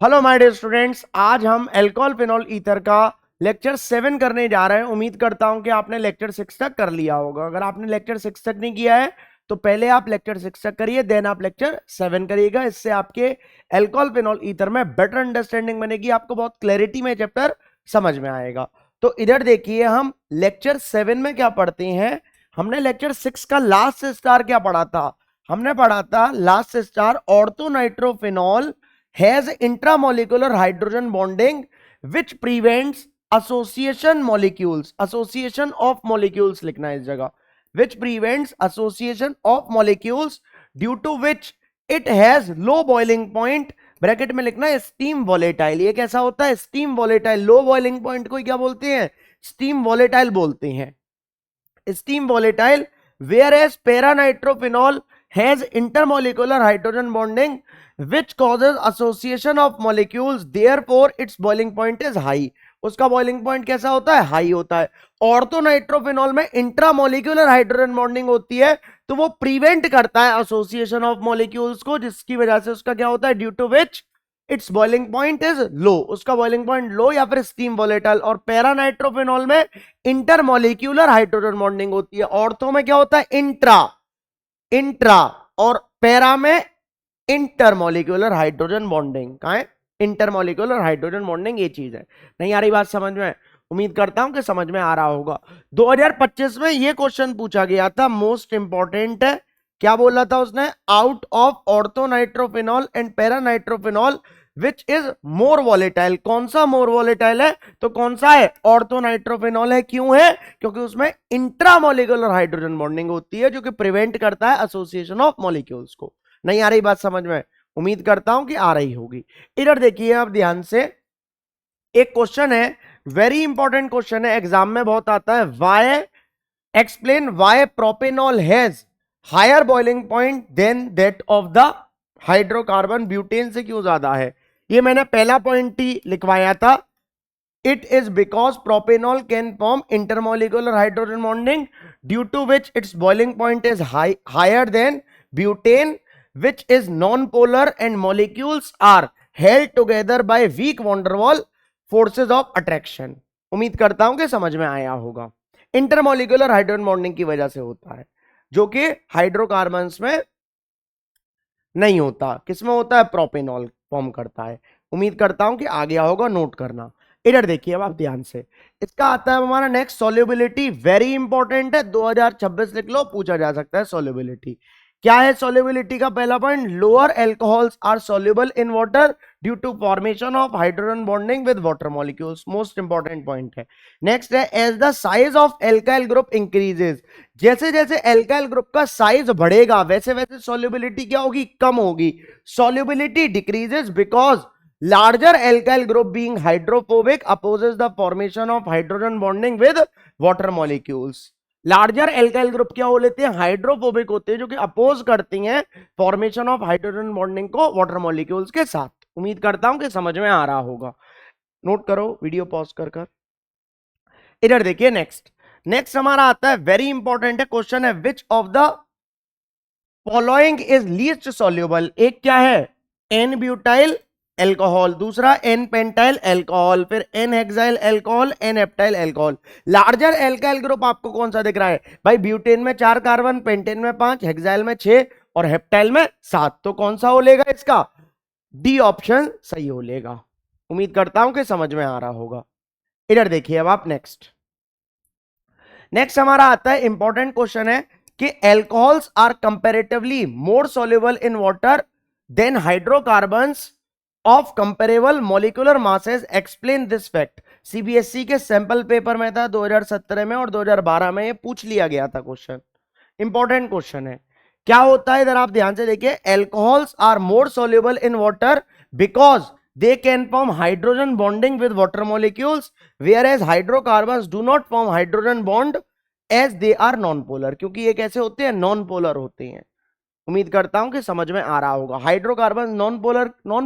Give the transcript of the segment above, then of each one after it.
Hello my dear students, आज हम alcohol phenol ether का लेक्चर 7 करने जा रहे हैं। उम्मीद करता हूं कि आपने लेक्चर 6 तक कर लिया होगा। अगर आपने लेक्चर 6 तक नहीं किया है तो पहले आप लेक्चर 6 तक करिए, देन आप लेक्चर 7 करिएगा। इससे आपके एल्कोहल फिनोल ईथर में बेटर अंडरस्टैंडिंग बनेगी, आपको बहुत क्लैरिटी में चैप्टर समझ में आएगा। तो इधर देखिए, हम लेक्चर 7 में क्या पढ़ते हैं। हमने लेक्चर 6 का लास्ट स्टार क्या पढ़ा था? हमने पढ़ा था last star ortho nitrophenol has intramolecular hydrogen bonding which prevents association of molecules लिखना है इस जगह, which prevents association of molecules due to which it has low boiling point, bracket में लिखना है स्टीम वॉलेटाइल। ये कैसा होता है? Steam volatile. Low boiling point को क्या बोलते हैं? स्टीम वॉलेटाइल बोलते हैं। Steam volatile whereas paranitrophenol has intermolecular hydrogen bonding which causes association of molecules, therefore its boiling point is high। उसका बॉइलिंग पॉइंट कैसा होता है? हाई होता है। ऑर्थोनाइट्रोफिनॉल में इंट्रामोलिक्यूलर हाइड्रोजन बॉन्डिंग होती है, तो वो प्रिवेंट करता है एसोसिएशन ऑफ मॉलिक्यूल्स को, जिसकी वजह से उसका क्या होता है? Due to which its boiling point is low. उसका बॉइलिंग पॉइंट लो या फिर स्टीम वोलेटाइल। और पैरानाइट्रोफिनॉल में इंटरमोलिक्यूलर हाइड्रोजन बॉन्डिंग होती है। ऑर्थो में क्या होता है? इंट्रा और पैरा में इंटरमोलिकुलर हाइड्रोजन बॉन्डिंग। कहां है? Intermolecular hydrogen bonding. ये चीज है। नहीं आ रही बात समझ में? उम्मीद करता हूं कि समझ में आ रहा होगा। 2025 में ये क्वेश्चन पूछा गया था, मोस्ट इंपॉर्टेंट है। क्या बोला था उसने? Out of orthonitrophenol and paranitrophenol which is more volatile. कौन सा मोर वॉलेटाइल है? तो कौन सा है? ऑर्थोनाइट्रोफिनॉल है। क्यों है? क्योंकि उसमें इंट्रामोलिकुलर हाइड्रोजन बॉन्डिंग होती है, जो कि प्रिवेंट करता है एसोसिएशन ऑफ मॉलिक्यूल्स को। नहीं आ रही बात समझ में? उम्मीद करता हूं कि आ रही होगी। इधर देखिए आप ध्यान से, एक क्वेश्चन है, वेरी इंपॉर्टेंट क्वेश्चन है, एग्जाम में बहुत आता है। Why explain why propanol has higher boiling point than that of the hydrocarbon. Butane से क्यों ज्यादा है? ये मैंने पहला पॉइंट ही लिखवाया था। It is because propanol can form intermolecular hydrogen bonding due to which its boiling point is higher than butane which is non-polar and molecules are held together by weak van der Waal forces of attraction। उम्मीद करता हूं कि समझ में आया होगा। Intermolecular hydrogen bonding की वजह से होता है, जो कि हाइड्रोकार्बन्स में नहीं होता। किसमें होता है? प्रोपेनॉल फॉर्म करता है। उम्मीद करता हूं कि आ गया होगा, नोट करना। इधर देखिए अब आप ध्यान से, इसका आता है हमारा नेक्स्ट सॉल्युबिलिटी। वेरी इंपॉर्टेंट है, 2026 लिख लो, पूछा जा सकता है सॉल्युबिलिटी। क्या है सॉल्युबिलिटी का पहला point? Lower alcohols are soluble in water due to formation of hydrogen bonding with water molecules. Most important point है। नेक्स्ट है, as the size of alkyl group increases. जैसे जैसे एल्काइल ग्रुप का size बढ़ेगा वैसे वैसे सॉल्युबिलिटी क्या होगी? कम होगी। Solubility decreases because larger alkyl group being hydrophobic opposes the formation of hydrogen bonding with water molecules. Larger alkyl group क्या हो लेते हैं? हाइड्रोफोबिक होते हैं, जो कि अपोज करती हैं फॉर्मेशन ऑफ हाइड्रोजन बॉन्डिंग को वाटर मॉलिक्यूल्स के साथ। उम्मीद करता हूं कि समझ में आ रहा होगा। नोट करो, वीडियो पॉज कर कर। इधर देखिए नेक्स्ट हमारा आता है, वेरी इंपॉर्टेंट है क्वेश्चन है, which of the following is least soluble. एक क्या है? एन ब्यूटाइल एल्कोहल, दूसरा एन पेंटाइल एल्कोहल, फिर n hexyl alcohol, n heptyl alcohol. Larger alkyl group आपको कौन सा दिख रहा है भाई? ब्यूटेन में 4 कार्बन, पेंटेन में 5, हेक्साइल में 6 और हेप्टाइल में 7। तो कौन सा हो लेगा इसका? डी ऑप्शन सही हो लेगा। उम्मीद करता हूं कि समझ में आ रहा होगा। इधर देखिए अब आप नेक्स्ट हमारा आता है, इंपॉर्टेंट क्वेश्चन है कि alcohols are comparatively more soluble in water than hydrocarbons of comparable molecular masses. Explain this fact. CBSE के सैंपल पेपर में था 2017 में और 2012 में, ये पूछ लिया गया था क्वेश्चन। इंपॉर्टेंट क्वेश्चन है। क्या होता है इधर आप ध्यान से देखिए, alcohols are more soluble in water because they can form hydrogen bonding with water molecules whereas hydrocarbons do not form hydrogen bond as they are non-polar। क्योंकि ये कैसे होते हैं? नॉन-पोलर होते हैं। उम्मीद करता हूं कि समझ में आ रहा होगा। हाइड्रोकार्बन नॉन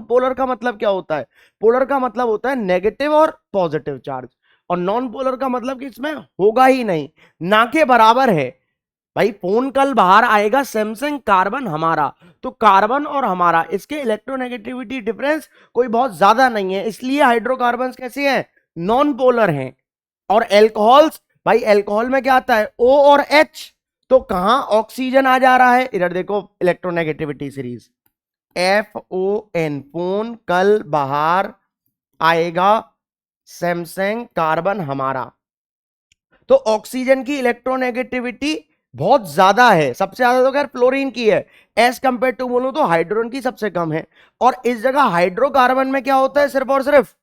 पोलर का मतलब क्या होता है? पोलर का मतलब होता है नेगेटिव और पॉजिटिव चार्ज, और नॉन पोलर का मतलब कि इसमें होगा ही नहीं, ना के बराबर है। भाई फोन कल बाहर आएगा, सैमसंग कार्बन हमारा। तो कार्बन और हमारा, इसके इलेक्ट्रोनेगेटिविटी डिफरेंस कोई बहुत ज्यादा नहीं है, इसलिए हाइड्रोकार्बन कैसे हैं, नॉन पोलर हैं। और एल्कोहल्स, भाई एल्कोहल में क्या आता है, O और H, तो कहां ऑक्सीजन आ जा रहा है, इधर देखो electronegativity series, FON, phone call बाहर आएगा, सैमसंग कार्बन हमारा। तो ऑक्सीजन की इलेक्ट्रोनेगेटिविटी बहुत ज्यादा है, सबसे ज्यादा तो खैर फ्लोरीन की है, एज कंपेयर टू बोलूं तो हाइड्रोजन की सबसे कम है। और इस जगह हाइड्रोकार्बन में क्या होता है, सिर्फ और सिर्फ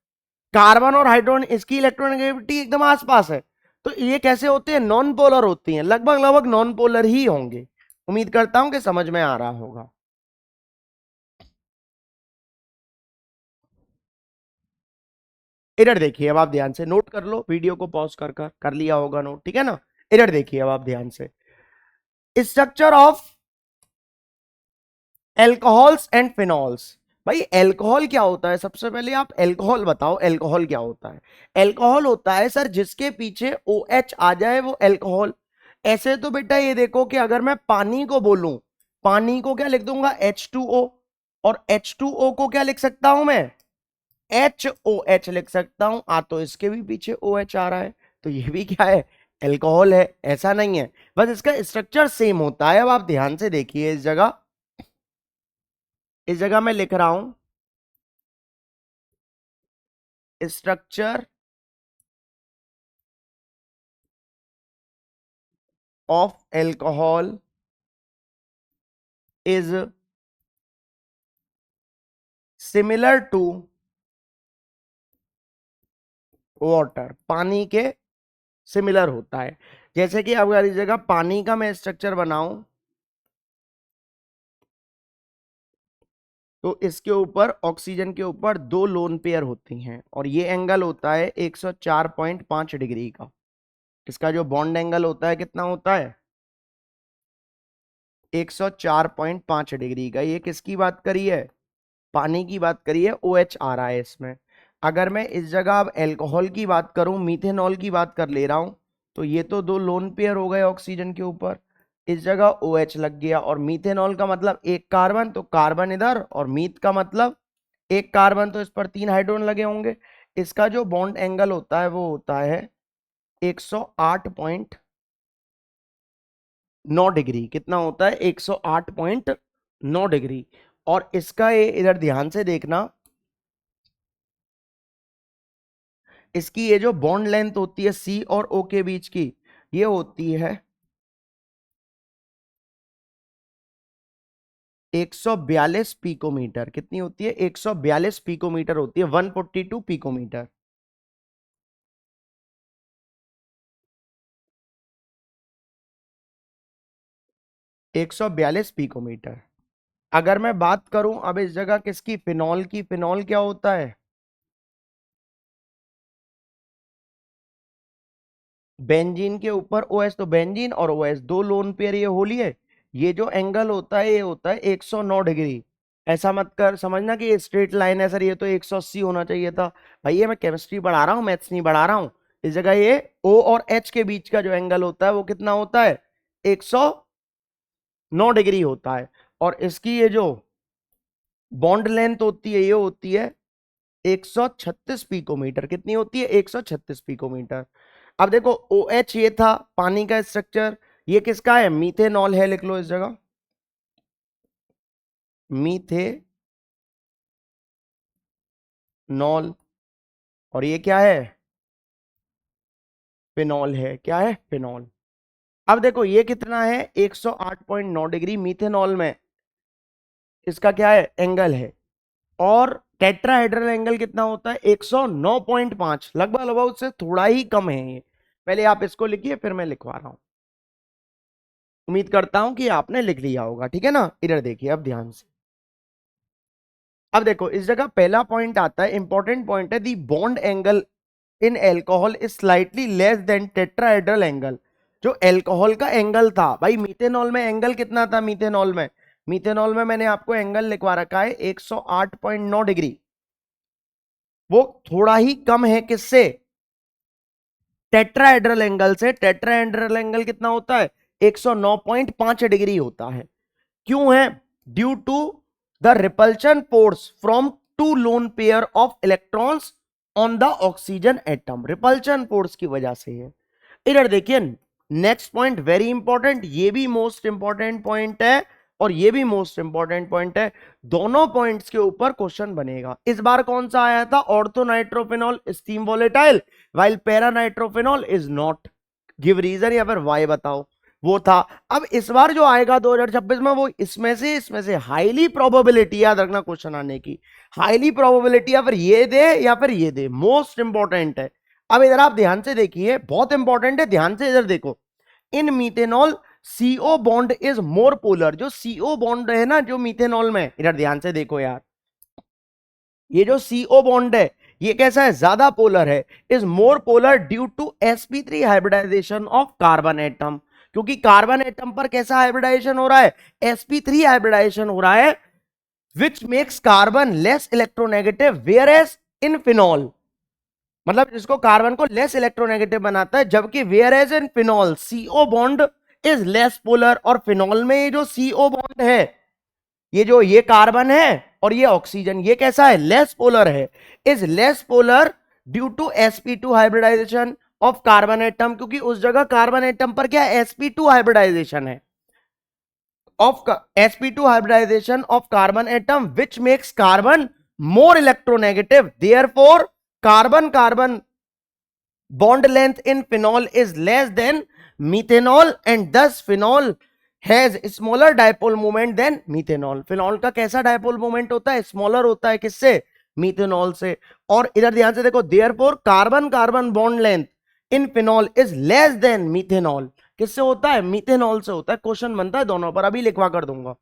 कार्बन और हाइड्रोजन, इसकी इलेक्ट्रोनेगेटिविटी एकदम आसपास है। तो ये कैसे होते हैं, नॉन पोलर होती हैं, लगभग लगभग नॉन पोलर ही होंगे। उम्मीद करता हूं कि समझ में आ रहा होगा। इधर देखिए, अब आप ध्यान से नोट कर लो, वीडियो को पॉज कर लिया होगा नोट, ठीक है ना। इधर देखिए अब आप ध्यान से, structure of alcohols and phenols. भाई एल्कोहल क्या होता है, सबसे पहले आप एल्कोहल बताओ, एल्कोहल क्या होता है। एल्कोहल होता है सर जिसके पीछे OH आ जाए वो एल्कोहल। ऐसे तो बेटा ये देखो कि अगर मैं पानी को बोलूं, पानी को क्या लिख दूंगा, H2O, और H2O को क्या लिख सकता हूं मैं, HOH लिख सकता हूं। तो इसके भी पीछे OH आ रहा है, तो ये भी क्या है, एल्कोहल है, ऐसा नहीं है, बस इसका स्ट्रक्चर सेम होता है। अब आप ध्यान से देखिए, इस जगह मैं लिख रहा हूं, structure of alcohol is similar to water, पानी के सिमिलर होता है। जैसे कि अगर इस जगह पानी का मैं स्ट्रक्चर बनाऊं, तो इसके ऊपर ऑक्सीजन के ऊपर दो लोन पेयर होती हैं, और ये एंगल होता है 104.5 डिग्री का। इसका जो बॉन्ड एंगल होता है कितना होता है, 104.5 डिग्री का। ये किसकी बात करी है, पानी की बात करी है, OH आ रहा है इसमें। अगर मैं इस जगह अब एल्कोहल की बात करूं, मीथेनॉल की बात कर ले रहा हूं, तो ये तो दो लोन पेयर हो गए ऑक्सीजन के ऊपर, इस जगह OH लग गया। और मीथेनॉल का मतलब एक कार्बन, तो कार्बन इधर, और मीथ का मतलब एक कार्बन, तो इस पर तीन हाइड्रोजन लगे होंगे। इसका जो बॉन्ड एंगल होता है वो होता है 108.9 डिग्री। कितना होता है, 108.9 डिग्री। और इसका ये इधर ध्यान से देखना, इसकी ये जो बॉन्ड लेंथ होती है C और O के बीच की, ये होती है 142 पिकोमीटर। कितनी होती है, 142 पिकोमीटर होती है, 142 पिकोमीटर। 142 पिकोमीटर। अगर मैं बात करूं अब इस जगह किसकी, फिनॉल की, फिनॉल क्या होता है, बेंजीन के ऊपर OH, तो बेंजीन और OH दो लोन पेयर ये होली है। ये जो एंगल होता है ये होता है 109 डिग्री। ऐसा मत कर समझना कि ये स्ट्रेट लाइन है सर, ये तो 180 होना चाहिए था। भाई ये मैं केमिस्ट्री पढ़ा रहा हूँ, मैथ्स नहीं पढ़ा रहा हूँ। इस जगह ये O और H के बीच का जो एंगल होता है वो कितना होता है, 109 डिग्री होता है। और इसकी ये जो बॉन्ड लेंथ होती है ये होती है 136 पिकोमीटर। कितनी होती है, 136 पिकोमीटर। अब देखो OH ये था पानी का स्ट्रक्चर, ये किसका है, मीथेनॉल है, लिख लो इस जगह, मीथेनॉल। और ये क्या है, फिनॉल है, क्या है, फिनॉल। अब देखो ये कितना है, 108.9 डिग्री मीथेनॉल में, इसका क्या है, एंगल है। और टेट्राहेड्रल एंगल कितना होता है, 109.5, लगभग लगभग उससे थोड़ा ही कम है ये। पहले आप इसको लिखिए, फिर मैं लिखवा रहा हूं। उम्मीद करता हूं कि आपने लिख लिया होगा, ठीक है ना। इधर देखिए अब ध्यान से, अब देखो इस जगह पहला पॉइंट आता है, इंपॉर्टेंट पॉइंट है, the bond angle in alcohol is slightly less than tetrahedral angle. जो एल्कोहल का एंगल था, भाई मीथेनॉल में एंगल कितना था, मीथेनॉल में मैंने आपको एंगल लिखवा रखा है 108.9 डिग्री। वो थोड़ा ही कम है किससे, टेट्राहेड्रल एंगल से। टेट्राहेड्रल एंगल कितना होता है, 109.5 डिग्री होता है। क्यों है? Due to the repulsion force from two lone pair of electrons on the oxygen atom, repulsion force की वजह से है। इधर देखिए नेक्स्ट पॉइंट वेरी इंपॉर्टेंट, ये भी मोस्ट इंपॉर्टेंट पॉइंट है और ये भी मोस्ट इंपॉर्टेंट पॉइंट है, दोनों पॉइंट्स के ऊपर क्वेश्चन बनेगा। इस बार कौन सा आया था? Ortho nitrophenol steam volatile while para nitrophenol is not, give reason या फिर वाई बताओ, वो था। अब इस बार जो आएगा 2026 में वो इसमें से हाईली प्रोबेबिलिटी, याद रखना क्वेश्चन आने की, हाईली प्रोबेबिलिटी या फिर ये दे या फिर ये दे, मोस्ट इंपॉर्टेंट है। अब इधर आप ध्यान से देखिए, बहुत इंपॉर्टेंट है, ध्यान से इधर देखो। In methanol CO bond is more polar, जो CO बॉन्ड है ना जो मीथेनॉल में, इधर ध्यान से देखो यार, ये जो CO बॉन्ड है ये कैसा है? ज्यादा पोलर है। Is more polar due to sp3 hybridisation of carbon atom, क्योंकि कार्बन एटम पर कैसा हाइब्रिडाइजेशन हो रहा है? sp3 हाइब्रिडाइजेशन हो रहा है, which makes carbon less electronegative, whereas in phenol, मतलब जिसको कार्बन को लेस इलेक्ट्रोनेगेटिव बनाता है, जबकि whereas in phenol CO bond is less polar. और फिनॉल में ये जो CO बॉन्ड है, ये जो ये कार्बन है और ये ऑक्सीजन, ये कैसा है? लेस पोलर है। Is less polar due to sp2 hybridisation of carbon atom, क्योंकि उस जगह कार्बन एटम पर क्या sp2 हाइब्रिडाइजेशन है, of sp2 hybridisation of carbon atom which makes carbon more electronegative, therefore carbon carbon bond length in phenol is less than methanol and thus phenol has smaller dipole moment than methanol। Phenol का कैसा dipole moment होता है? Smaller होता है, किससे? Methanol से। और इधर ध्यान से देखो, therefore carbon carbon bond length in phenol is less than methanol, किससे होता है? मीथेनॉल से होता है। क्वेश्चन बनता है दोनों पर, अभी लिखवा कर दूंगा।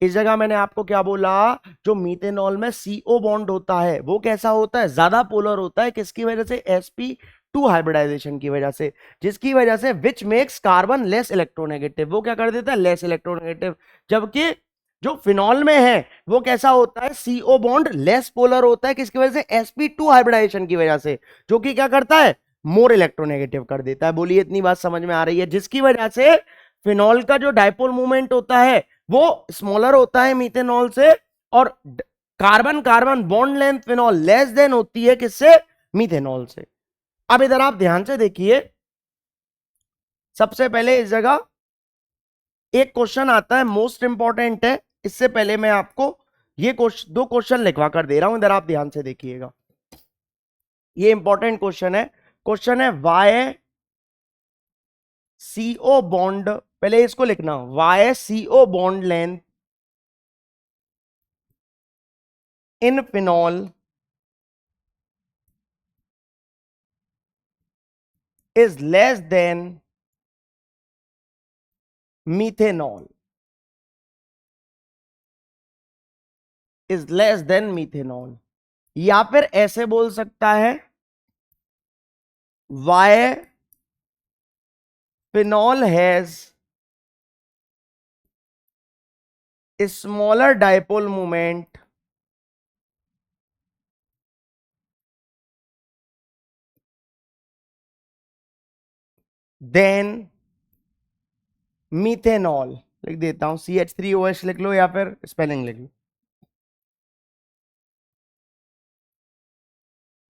इस जगह मैंने आपको क्या बोला? जो मीथेनॉल में CO बॉन्ड होता है वो कैसा होता है? ज्यादा पोलर होता है, किसकी वजह से? sp2 हाइब्रिडाइजेशन की वजह से, जिसकी वजह से विच मेक्स कार्बन लेस इलेक्ट्रोनेगेटिव, वो क्या कर देता है? Less electronegative. जबकि जो फिनॉल में है वो कैसा होता है? CO बॉन्ड लेस पोलर होता है, किसकी वजह से? sp2 हाइब्रिडाइजेशन की वजह से, जो कि क्या करता है? मोर इलेक्ट्रोनेगेटिव कर देता है। बोलिए इतनी बात समझ में आ रही है? जिसकी वजह से फिनॉल का जो डायपोल मूवमेंट होता है वो स्मॉलर होता है मीथेनॉल से, और carbon carbon bond length phenol less than होती है, किससे? मीथेनॉल से। अब इधर आप ध्यान से देखिए, सबसे पहले इस जगह एक क्वेश्चन आता है, मोस्ट इंपॉर्टेंट है। इससे पहले मैं आपको ये दो क्वेश्चन लिखवा कर दे रहा हूं, इधर आप ध्यान से देखिएगा, ये इंपॉर्टेंट क्वेश्चन है। क्वेश्चन है वाई CO बॉन्ड, पहले इसको लिखना, why CO bond length in phenol is less than methanol, is less than methanol। या फिर ऐसे बोल सकता है, why phenol has a smaller dipole moment than methanol। लिख देता हूं, CH3OH लिख लो या फिर स्पेलिंग लिख लो,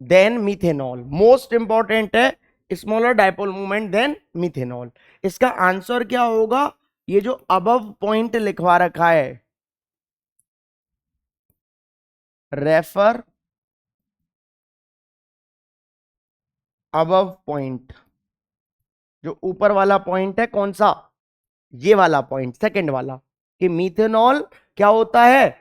देन मिथेनॉल। मोस्ट इंपॉर्टेंट है, smaller dipole movement than methanol. इसका आंसर क्या होगा? ये जो अबव पॉइंट लिखवा रखा है, रेफर अबव पॉइंट, जो ऊपर वाला पॉइंट है, कौन सा? ये वाला पॉइंट, सेकंड वाला, कि मिथेनॉल क्या होता है?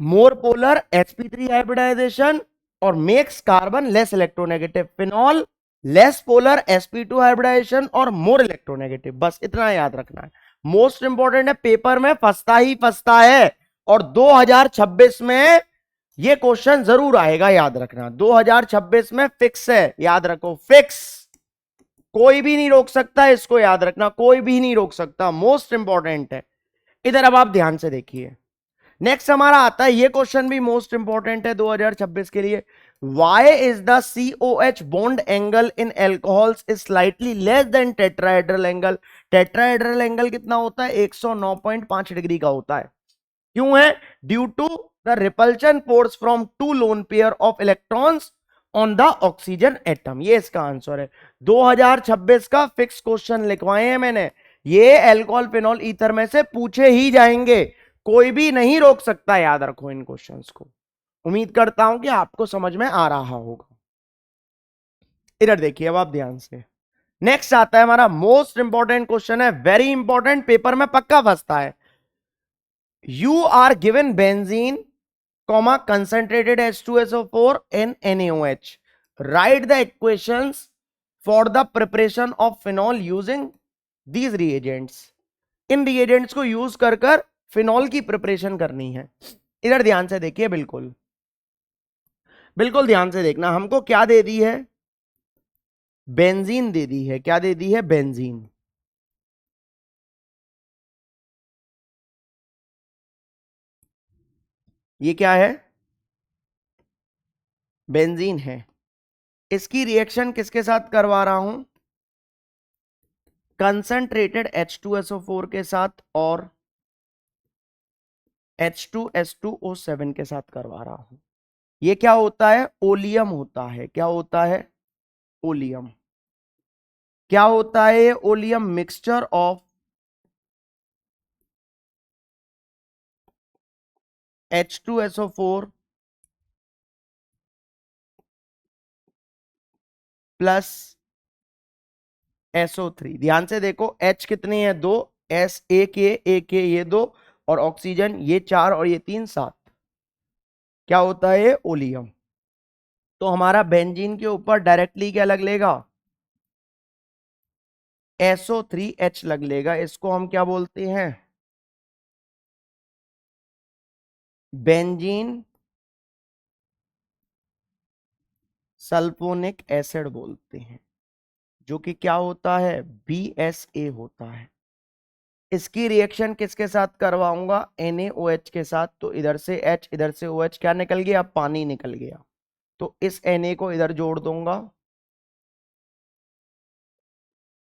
मोर पोलर sp3 हाइब्रिडाइजेशन और makes carbon less electronegative. Phenol less polar sp2 hybridisation और मोर इलेक्ट्रोनेगेटिव। बस इतना याद रखना है, मोस्ट इंपॉर्टेंट है, पेपर में फंसता ही फंसता है, और 2026 में ये क्वेश्चन जरूर आएगा, याद रखना। 2026 में फिक्स है, याद रखो, फिक्स, कोई भी नहीं रोक सकता इसको, याद रखना, कोई भी नहीं रोक सकता, मोस्ट इंपॉर्टेंट है। इधर अब आप ध्यान से देखिए, नेक्स्ट हमारा आता है, ये क्वेश्चन भी मोस्ट इंपॉर्टेंट है 2026 के लिए। Why is the COH bond angle in alcohols is slightly less than tetrahedral angle? Tetrahedral angle कितना होता है? 109.5 डिग्री का होता है। क्यों है? Due to the repulsion force from two lone pair of electrons on the oxygen atom. ये इसका आंसर है। 2026 का फिक्स क्वेश्चन लिखवाए हैं मैंने। ये अल्कोहल फिनॉल ईथर में से पूछे ही जाएंगे, कोई भी नहीं रोक सकता। याद रखो इन क्वेश्चंस को। उम्मीद करता हूं कि आपको समझ में आ रहा होगा। इधर देखिए अब आप ध्यान से। नेक्स्ट आता है हमारा मोस्ट इंपॉर्टेंट क्वेश्चन है, वेरी इंपॉर्टेंट, पेपर में पक्का फंसता है। You are given benzene comma concentrated H2SO4 and NaOH. Write the equations for the preparation of phenol using these reagents. In reagents को यूज कर कर फिनॉल की प्रिपरेशन करनी है। इधर ध्यान से देखिए, बिल्कुल बिल्कुल ध्यान से देखना। हमको क्या दे दी है? बेंजीन दे दी है। क्या दे दी है? बेंजीन। ये क्या है? बेंजीन है। इसकी रिएक्शन किसके साथ करवा रहा हूं? कंसंट्रेटेड H2SO4 के साथ और H2S2O7 के साथ करवा रहा हूं। ये क्या होता है? ओलियम होता है। क्या होता है? ओलियम। क्या होता है ये? Oleum mixture of H2SO4 plus SO3। ध्यान से देखो, H कितनी है? 2, S एक ये 2, और ऑक्सीजन ये 4 और ये 3 7। क्या होता है? ये ओलियम। तो हमारा बेंजीन के ऊपर डायरेक्टली क्या लग लेगा? SO3H लग लेगा। इसको हम क्या बोलते हैं? बेंजीन सल्फोनिक एसिड बोलते हैं, जो कि क्या होता है? BSA होता है। इसकी रिएक्शन किसके साथ करवाऊंगा? NaOH के साथ। तो इधर से H, इधर से OH, क्या निकल गया? पानी निकल गया। तो इस Na को इधर जोड़ दूंगा,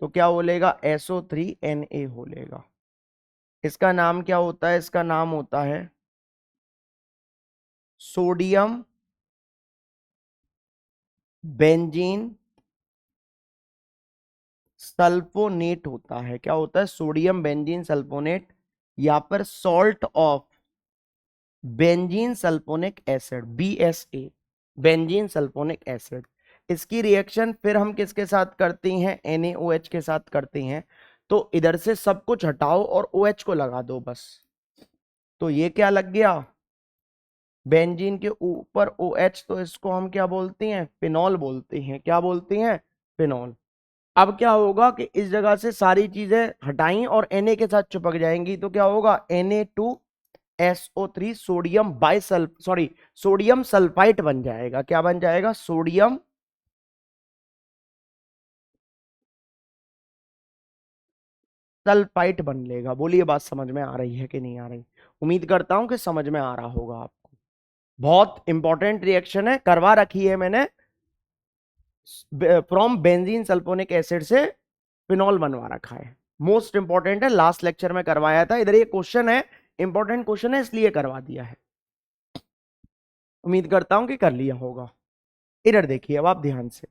तो क्या बोलेगा? SO3Na हो लेगा। इसका नाम क्या होता है? इसका नाम होता है सोडियम बेंजीन सल्फोनेट होता है। क्या होता है? सोडियम बेंजीन सल्फोनेट, या पर salt of benzene sulphonic acid, BSA, benzene sulphonic acid. इसकी रिएक्शन फिर हम किसके साथ करते हैं? NaOH के साथ करते हैं। तो इधर से सब कुछ हटाओ और OH को लगा दो बस। तो ये क्या लग गया? बेंजीन के ऊपर OH, तो इसको हम क्या बोलते हैं? फिनॉल बोलते हैं। क्या बोलते हैं? फिनॉल। अब क्या होगा कि इस जगह से सारी चीजें हटाई और Na के साथ चिपक जाएंगी, तो क्या होगा? Na2SO3 सोडियम सोडियम सल्फाइट बन जाएगा। क्या बन जाएगा? सोडियम सल्फाइट बन लेगा। बोलिए बात समझ में आ रही है कि नहीं आ रही? उम्मीद करता हूं कि समझ में आ रहा होगा आपको। बहुत इंपॉर्टेंट रिएक्शन है, करवा रखी है मैंने। फ्रॉम बेंजीन सल्फोनिक एसिड से फिनॉल बनवा रखा है। मोस्ट इंपॉर्टेंट है, लास्ट लेक्चर में करवाया था। इधर ये क्वेश्चन है, इंपॉर्टेंट क्वेश्चन है, इसलिए करवा दिया है। उम्मीद करता हूं कि कर लिया होगा। इधर देखिए अब आप ध्यान से।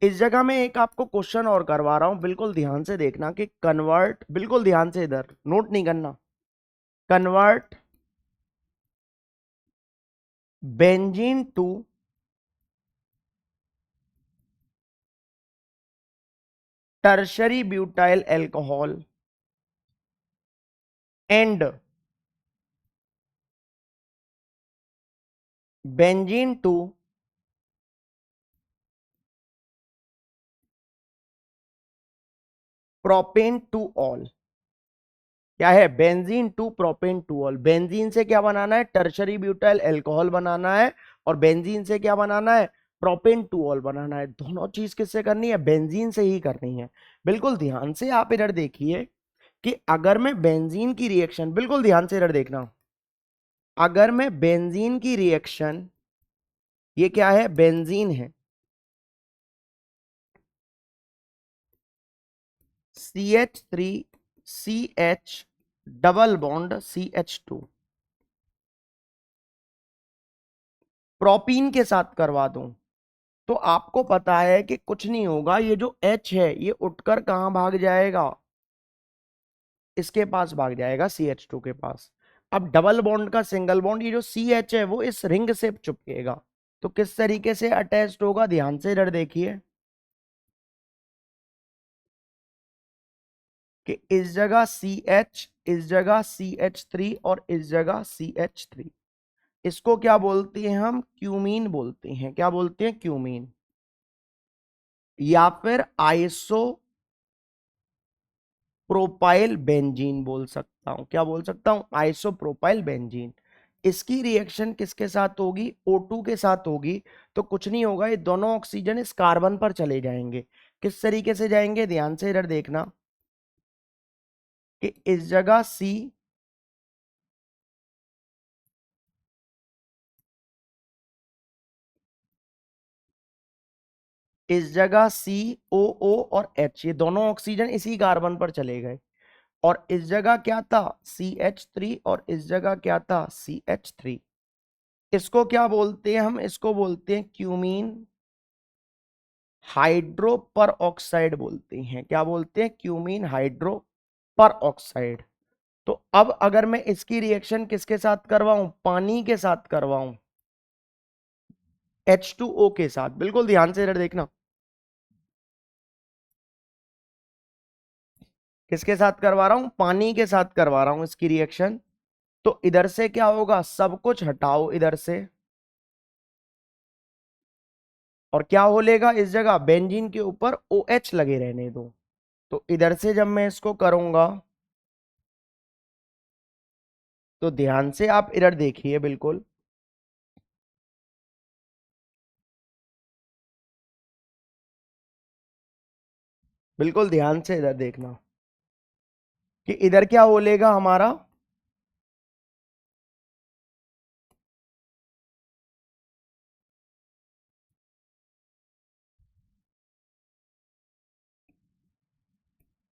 इस जगह में एक आपको क्वेश्चन और करवा रहा हूं, बिल्कुल ध्यान से देखना कि कन्वर्ट, बिल्कुल ध्यान से, इधर नोट नहीं करना। Convert benzene to tertiary butyl alcohol and benzene to propan two ol. क्या है? Benzene to propan two ol. Benzene से क्या बनाना है? टर्शरी ब्यूटाइल एल्कोहल बनाना है। और बेंजीन से क्या बनाना है? प्रोपेन टू ऑल बनाना है। दोनों चीज किससे करनी है? बेंजीन से ही करनी है। बिल्कुल ध्यान से आप इधर देखिए कि अगर मैं बेंजीन की रिएक्शन, बिल्कुल ध्यान से इधर देखना, अगर मैं बेंजीन की रिएक्शन, ये क्या है, बेंजीन है, CH3CH double bond CH2 propene के साथ करवा दूं, तो आपको पता है कि कुछ नहीं होगा, ये जो H है ये उठकर कहां भाग जाएगा, इसके पास भाग जाएगा, CH2 के पास। अब डबल बॉन्ड का सिंगल बॉन्ड, ये जो CH है वो इस रिंग से चिपकेगा, तो किस तरीके से अटैच्ड होगा, ध्यान से इधर देखिए कि इस जगह CH, इस जगह CH3 और इस जगह CH3। इसको क्या बोलते हैं हम, क्यूमीन बोलते हैं। क्या बोलते हैं, क्यूमीन, या फिर आइसो प्रोपाइल बेंजीन बोल सकता हूं। क्या बोल सकता हूं, आइसोप्रोपाइल बेंजीन। इसकी रिएक्शन किसके साथ होगी, O2 के साथ होगी। तो कुछ नहीं होगा, ये दोनों ऑक्सीजन इस कार्बन पर चले जाएंगे। किस तरीके से जाएंगे, ध्यान से इधर देखना कि इस जगह C, इस जगह COO और H, ये दोनों ऑक्सीजन इसी कार्बन पर चले गए। और इस जगह क्या था, CH3, और इस जगह क्या था, CH3। इसको क्या बोलते हैं हम, इसको बोलते हैं क्यूमीन हाइड्रो पर ऑक्साइड बोलते हैं। क्या बोलते हैं, क्यूमीन हाइड्रो पर ऑक्साइड। तो अब अगर मैं इसकी रिएक्शन किसके साथ करवाऊं, पानी के साथ करवाऊं, H2O के साथ। बिल्कुल ध्यान से इधर देखना, किसके साथ करवा रहा हूं, पानी के साथ करवा रहा हूं इसकी रिएक्शन। तो इधर से क्या होगा, सब कुछ हटाओ इधर से, और क्या हो लेगा, इस जगह बेंजीन के ऊपर OH लगे रहने दो। तो इधर से जब मैं इसको करूंगा, तो ध्यान से आप इधर देखिए, बिल्कुल बिल्कुल ध्यान से इधर देखना कि इधर क्या हो लेगा हमारा,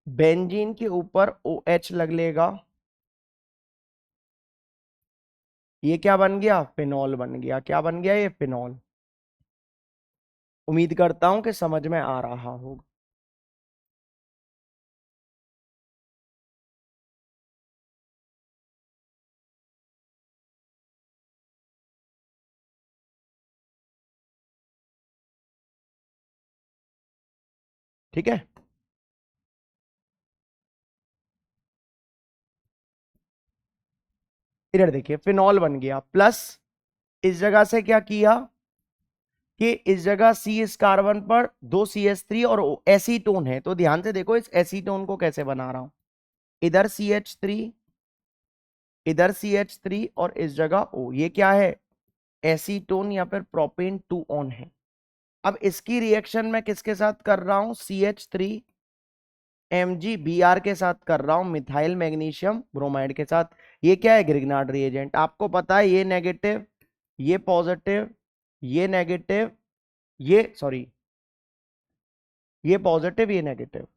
बेंजीन के ऊपर OH लग लेगा। ये क्या बन गया, फिनॉल बन गया। क्या बन गया, ये फिनॉल। उम्मीद करता हूं कि समझ में आ रहा होगा। ठीक है, इधर देखिए, फिनॉल बन गया। प्लस इस जगह से क्या किया कि इस जगह C, इस कार्बन पर दो CH3 और O, एसीटोन है। तो ध्यान से देखो इस एसीटोन को कैसे बना रहा हूं, इधर CH3, इधर CH3 और इस जगह O। ये क्या है, एसीटोन या फिर प्रोपेन 2 ऑन है। अब इसकी रिएक्शन मैं किसके साथ कर रहा हूं, CH3 MgBr के साथ कर रहा हूं, मिथाइल मैग्नीशियम ब्रोमाइड के साथ। ये क्या है, ग्रिग्नार्ड रिएजेंट। आपको पता है ये नेगेटिव, ये पॉजिटिव, ये नेगेटिव, ये सॉरी, ये पॉजिटिव, ये नेगेटिव,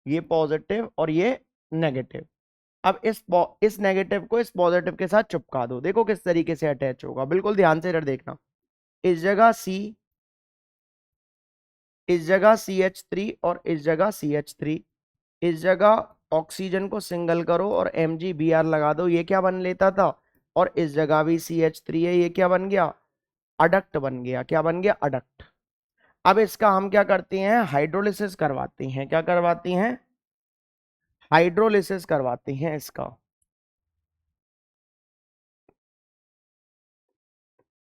ये पॉजिटिव और ये नेगेटिव। अब इस नेगेटिव को इस पॉजिटिव के साथ चिपका दो, देखो किस तरीके से अटैच होगा। बिल्कुल ध्यान से इधर देखना, इस जगह C, इस जगह CH3 और इस जगह CH3। इस जगह ऑक्सीजन को सिंगल करो और MgBr लगा दो, ये क्या बन लेता था। और इस जगह भी CH3 है, ये क्या बन गया, अडक्ट बन गया। क्या बन गया, अडक्ट। अब इसका हम क्या करते हैं, हाइड्रोलिसिस करवाते हैं। क्या करवाते हैं, हाइड्रोलिसिस करवाते हैं इसका।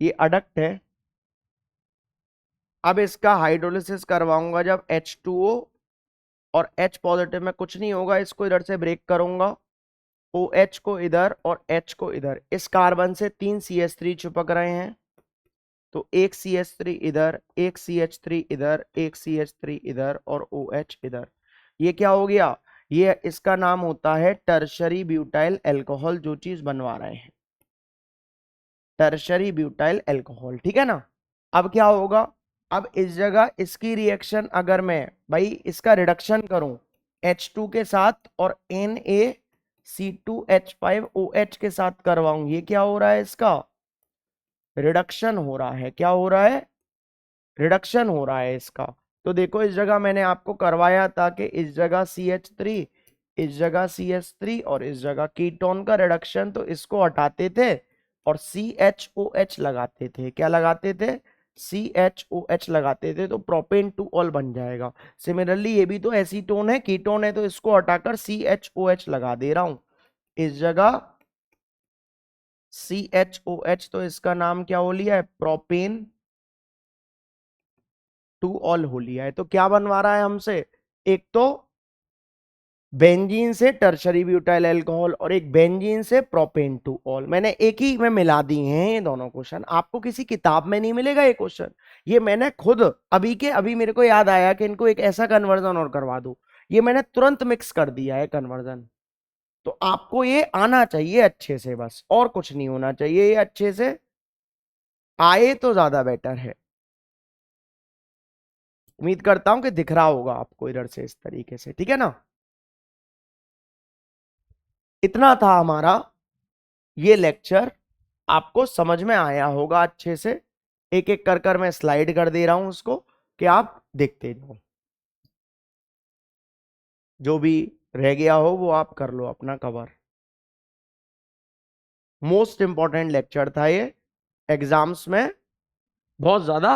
ये अडक्ट है। अब इसका हाइड्रोलिसिस करवाऊंगा जब H2O और H पॉजिटिव में कुछ नहीं होगा, इसको इधर से ब्रेक करूंगा, OH को इधर और H को इधर। इस कार्बन से 3 CH3 चिपक रहे हैं, तो एक CH3 इधर, एक CH3 इधर, एक CH3 इधर और OH इधर। ये क्या हो गया, ये इसका नाम होता है टर्शरी ब्यूटाइल अल्कोहल, जो चीज बनवा रहे हैं, टर्शरी ब्यूटाइल अल्कोहल, ठीक है ना। अब क्या होगा, अब इस जगह इसकी रिएक्शन अगर मैं भाई इसका रिडक्शन करूं H2 के साथ और NaC2H5OH के साथ करवाऊं, ये क्या हो रहा है, इसका रिडक्शन हो रहा है। क्या हो रहा है, रिडक्शन हो रहा है इसका। तो देखो इस जगह मैंने आपको करवाया था कि इस जगह CH3, इस जगह CH3 और इस जगह कीटोन का रिडक्शन, तो इसको हटाते थे और CHOH लगाते थे। क्या लगाते थे, CHOH लगाते थे, तो प्रोपेन टू ऑल बन जाएगा। सिमिलरली ये भी तो एसीटोन है, कीटोन है, तो इसको हटाकर CHOH लगा दे रहा हूं इस जगह CHOH, तो इसका नाम क्या हो लिया है, प्रोपेन टू ऑल हो लिया है। तो क्या बनवा रहा है हमसे, एक तो बेंजीन से टर्शरी ब्यूटाइल अल्कोहल और एक बेंजीन से प्रोपेन टू ऑल। मैंने एक ही में मिला दी हैं ये दोनों क्वेश्चन, आपको किसी किताब में नहीं मिलेगा ये क्वेश्चन, ये मैंने खुद अभी के अभी मेरे को याद आया कि इनको एक ऐसा कन्वर्जन और करवा दो, ये मैंने तुरंत मिक्स कर दिया है कन्वर्जन। तो आपको ये आना चाहिए अच्छे से, बस और कुछ नहीं होना चाहिए, ये अच्छे से आए तो ज्यादा बेटर है। उम्मीद करता हूं कि दिख रहा होगा आपको इधर से इस तरीके से, ठीक है ना। इतना था हमारा ये लेक्चर, आपको समझ में आया होगा अच्छे से। एक एक कर कर मैं स्लाइड कर दे रहा हूं उसको कि आप देखते जाओ, जो भी रह गया हो वो आप कर लो अपना कवर। मोस्ट इंपॉर्टेंट लेक्चर था ये, एग्जाम्स में बहुत ज्यादा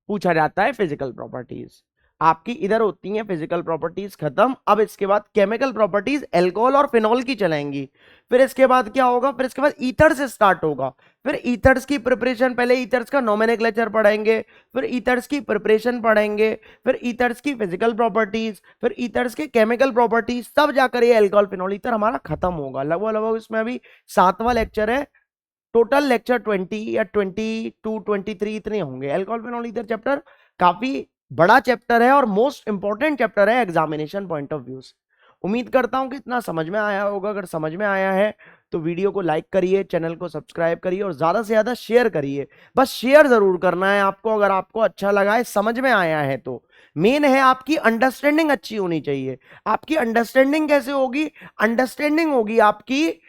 पूछा जाता है। फिजिकल प्रॉपर्टीज आपकी इधर होती हैं, फिजिकल प्रॉपर्टीज खत्म। अब इसके बाद केमिकल प्रॉपर्टीज अल्कोहल और फिनॉल की चलेंगी। फिर इसके बाद क्या होगा, फिर इसके बाद ईथर से स्टार्ट होगा। फिर ईथर्स की प्रिपरेशन, पहले ईथर्स का नोमेनक्लेचर पढ़ेंगे, फिर ईथर्स की प्रिपरेशन पढ़ेंगे, फिर ईथर्स की फिजिकल प्रॉपर्टीज, फिर ईथर्स के केमिकल प्रॉपर्टीज, तब जाकर ये अल्कोहल फिनॉल ईथर हमारा खत्म होगा। लगभग लगभग इसमें अभी 7वां लेक्चर है, टोटल लेक्चर 20 या 22 23 इतने होंगे। अल्कोहल फिनॉल ईथर चैप्टर काफी बड़ा चैप्टर है और मोस्ट इंपॉर्टेंट चैप्टर है एग्जामिनेशन पॉइंट ऑफ व्यू से। उम्मीद करता हूं कि इतना समझ में आया होगा। अगर समझ में आया है तो वीडियो को लाइक करिए, चैनल को सब्सक्राइब करिए और ज्यादा से ज्यादा शेयर करिए। बस शेयर जरूर करना है आपको, अगर आपको अच्छा लगा है, समझ में आया है तो। मेन है आपकी अंडरस्टैंडिंग अच्छी होनी चाहिए। आपकी अंडरस्टैंडिंग कैसे होगी, अंडरस्टैंडिंग होगी आपकी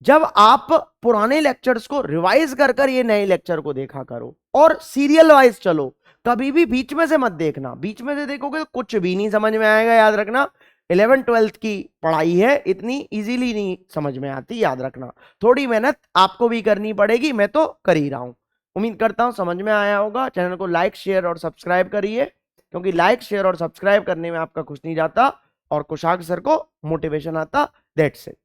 जब आप पुराने लेक्चर्स को रिवाइज कर कर ये नए लेक्चर को देखा करो और सीरियल वाइज चलो। कभी भी बीच में से मत देखना, बीच में से देखोगे तो कुछ भी नहीं समझ में आएगा। याद रखना 11th 12th की पढ़ाई है, इतनी इजीली नहीं समझ में आती, याद रखना। थोड़ी मेहनत आपको भी करनी पड़ेगी, मैं तो कर ही रहा हूं। उम्मीद करता हूं समझ में आया होगा। चैनल को लाइक शेयर और सब्सक्राइब करिए, क्योंकि लाइक शेयर और सब्सक्राइब करने में आपका कुछ नहीं जाता और कुशाग सर को मोटिवेशन आता। That's it.